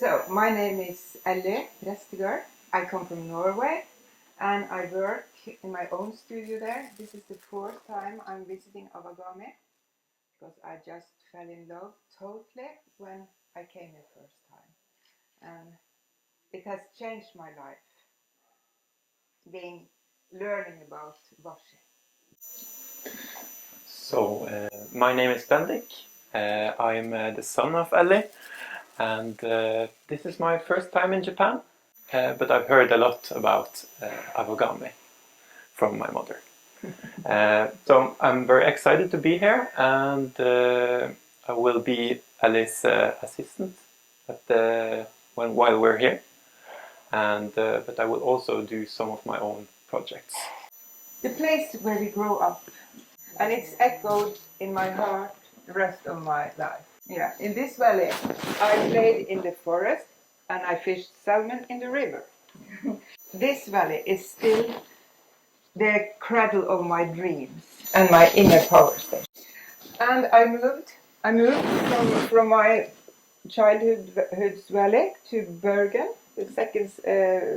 So, my name is Elly Prestegard. I come from Norway and I work in my own studio there. This is the fourth time I'm visiting Awagami because I just fell in love totally when I came here first time. And it has changed my life, learning about washing. So, my name is Bendik. I'm the son of Elly, and this is my first time in Japan. But I've heard a lot about Awagami from my mother. So I'm very excited to be here, and I will be Elly's assistant while we're here. And but I will also do some of my own projects. The place where we grew up, and it's echoed in my heart the rest of my life. Yeah, in this valley, I played in the forest and I fished salmon in the river. This valley is still the cradle of my dreams and my inner power station. And I moved from my childhood's valley to Bergen, the second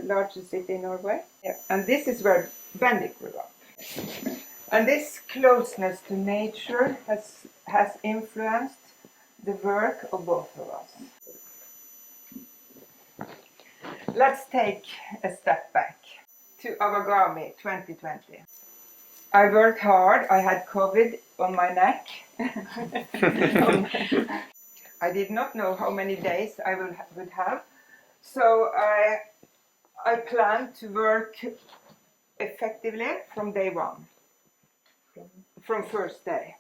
largest city in Norway. Yeah. And this is where Bendik grew up. And this closeness to nature has influenced the work of both of us. Let's take a step back to Awagami 2020. I worked hard. I had COVID on my neck. I did not know how many days I would have, so I planned to work effectively from day one, from first day.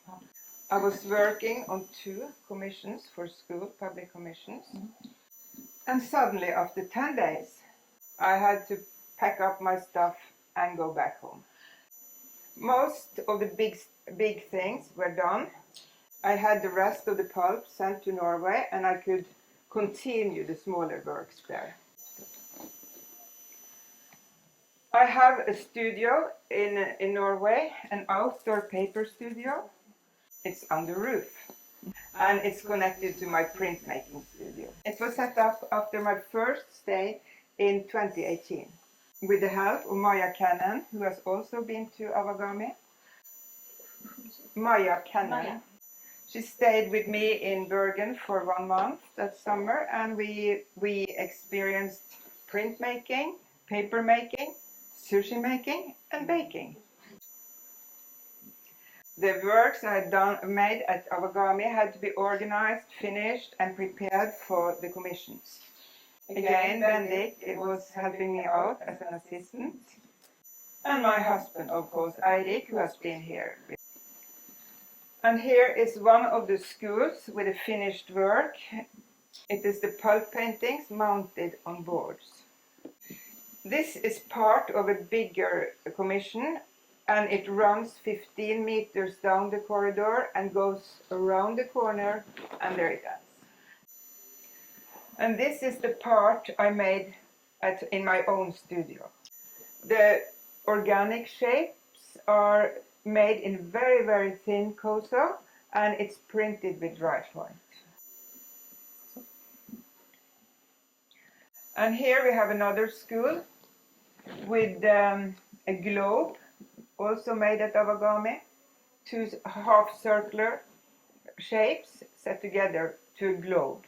I was working on 2 commissions for school, public commissions. And suddenly, after 10 days, I had to pack up my stuff and go back home. Most of the big things were done. I had the rest of the pulp sent to Norway and I could continue the smaller works there. I have a studio in Norway, an outdoor paper studio. It's on the roof and it's connected to my printmaking studio. It was set up after my first stay in 2018 with the help of Maya Cannon, who has also been to Awagami. Maya Cannon. She stayed with me in Bergen for 1 month that summer, and we experienced printmaking, paper making, sushi making, and baking. The works I had made at Awagami had to be organized, finished, and prepared for the commissions. Again, Bendik was helping me out as an assistant. And my husband, of course, Eirik, who has been here. And here is one of the schools with a finished work. It is the pulp paintings mounted on boards. This is part of a bigger commission, and it runs 15 meters down the corridor and goes around the corner, and there it ends. And this is the part I made in my own studio. The organic shapes are made in very, very thin koso, and it's printed with dry point. And here we have another school with a globe, also made at Awagami, 2 half-circular shapes set together to a globe.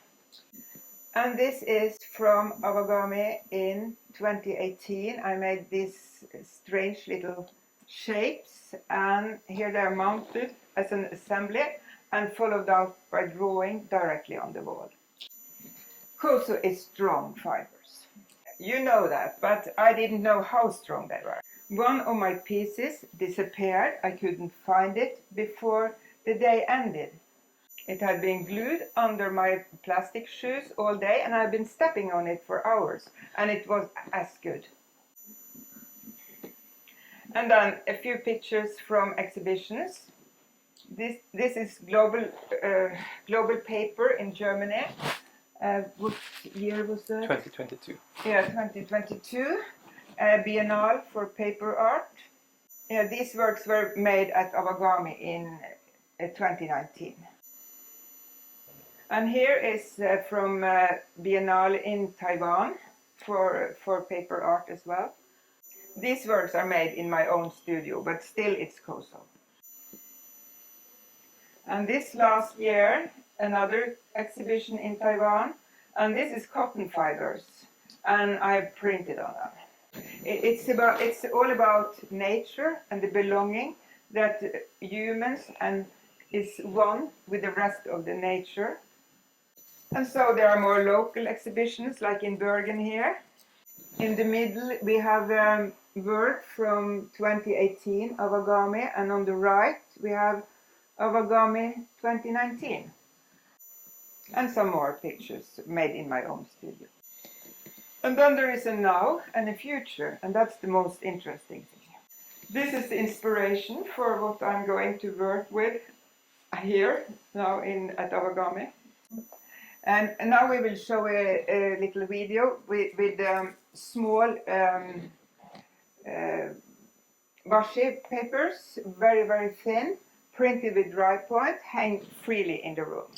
And this is from Awagami in 2018. I made these strange little shapes, and here they are mounted as an assembly and followed out by drawing directly on the wall. Koso is strong fibers. You know that, but I didn't know how strong they were. One of my pieces disappeared. I couldn't find it before the day ended. It had been glued under my plastic shoes all day, and I've been stepping on it for hours, and it was as good. And then a few pictures from exhibitions. This is global paper in Germany. What year was that? 2022. Yeah, 2022. Biennale for paper art. Yeah, these works were made at Awagami in 2019. And here is from Biennale in Taiwan for paper art as well. These works are made in my own studio, but still it's Koso. And this last year, another exhibition in Taiwan, and this is cotton fibers, and I've printed on them. It's all about nature and the belonging that humans and is one with the rest of the nature. And so there are more local exhibitions, like in Bergen here. In the middle, we have work from 2018, Awagami, and on the right, we have Awagami 2019. And some more pictures made in my own studio. And then there is a now and a future, and that's the most interesting thing. This is the inspiration for what I'm going to work with here, now at Awagami. And now we will show a little video with small washi papers, very, very thin, printed with dry point, hang freely in the room.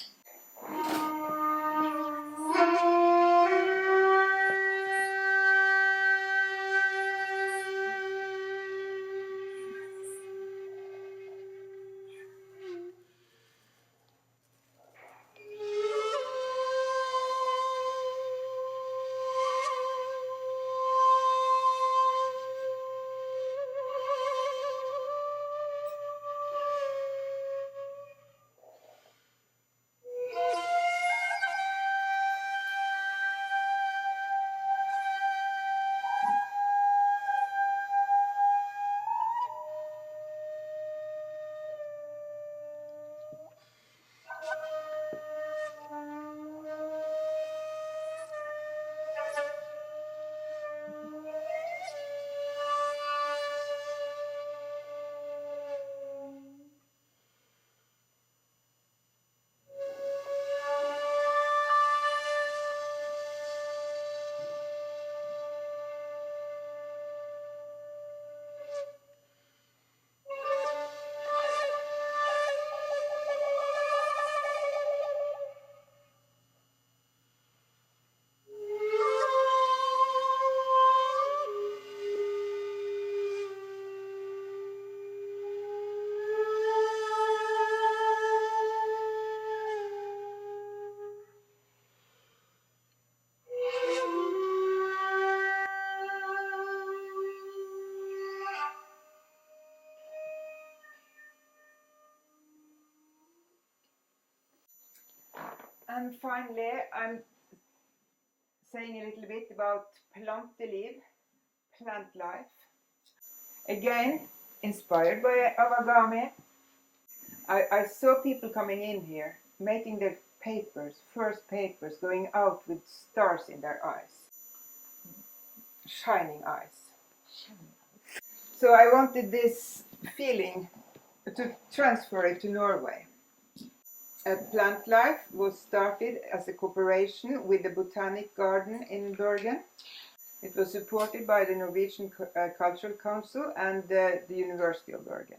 And finally, I'm saying a little bit about planteliv, plant life. Again, inspired by Awagami, I saw people coming in here, making their first papers, going out with stars in their eyes. Shining eyes. So I wanted this feeling to transfer it to Norway. Plant Life was started as a cooperation with the Botanic Garden in Bergen. It was supported by the Norwegian Cultural Council and the University of Bergen.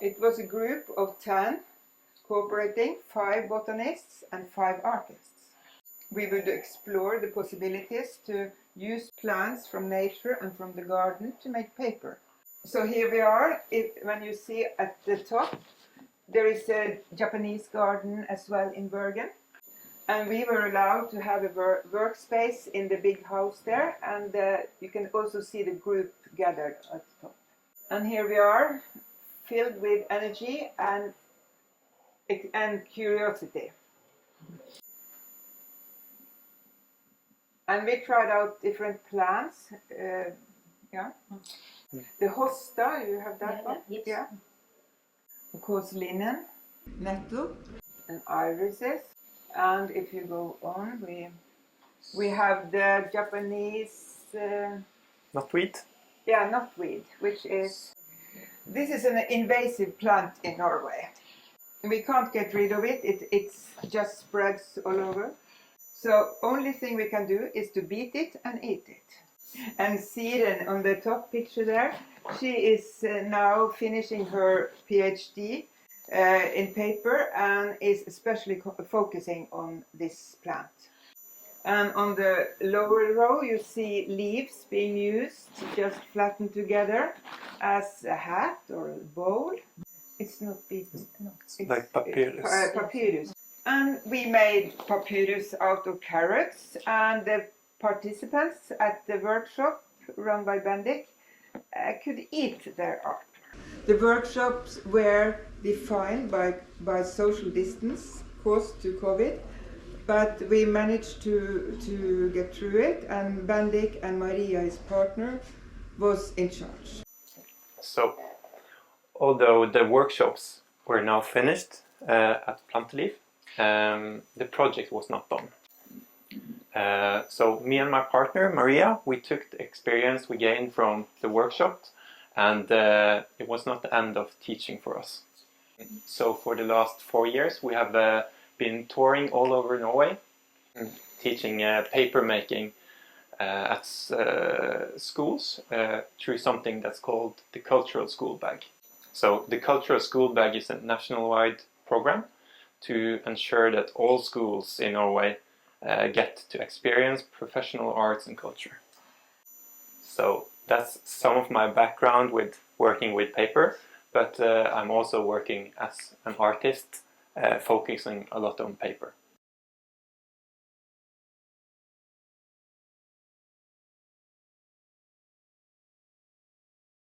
It was a group of 10 cooperating, 5 botanists and 5 artists. We would explore the possibilities to use plants from nature and from the garden to make paper. So here we are. When you see at the top, there is a Japanese garden as well in Bergen. And we were allowed to have a workspace in the big house there, and you can also see the group gathered at the top. And here we are, filled with energy and curiosity. And we tried out different plants. The hosta, you have that one? Yes. Yeah. Of course, linen, nettle, and irises. And if you go on, we have the Japanese Knotweed. Yeah, knotweed, which is this is an invasive plant in Norway. We can't get rid of it. It just spreads all over. So only thing we can do is to beat it and eat it. And Siren on the top picture there, she is now finishing her PhD in paper and is especially focusing on this plant. And on the lower row you see leaves being used, just flattened together as a hat or a bowl. It's not beaten, no. It's like papyrus. Papyrus. And we made papyrus out of carrots, and the participants at the workshop run by Bendik could eat their art. The workshops were defined by social distance caused to COVID, but we managed to get through it, and Bendik and Maria, his partner, was in charge. So, although the workshops were now finished at Planteliv, the project was not done. So me and my partner, Maria, we took the experience we gained from the workshop, and it was not the end of teaching for us. So for the last 4 years we have been touring all over Norway, teaching paper making at schools through something that's called the Cultural School Bag. So the Cultural School Bag is a national-wide program to ensure that all schools in Norway get to experience professional arts and culture. So that's some of my background with working with paper, but I'm also working as an artist, focusing a lot on paper.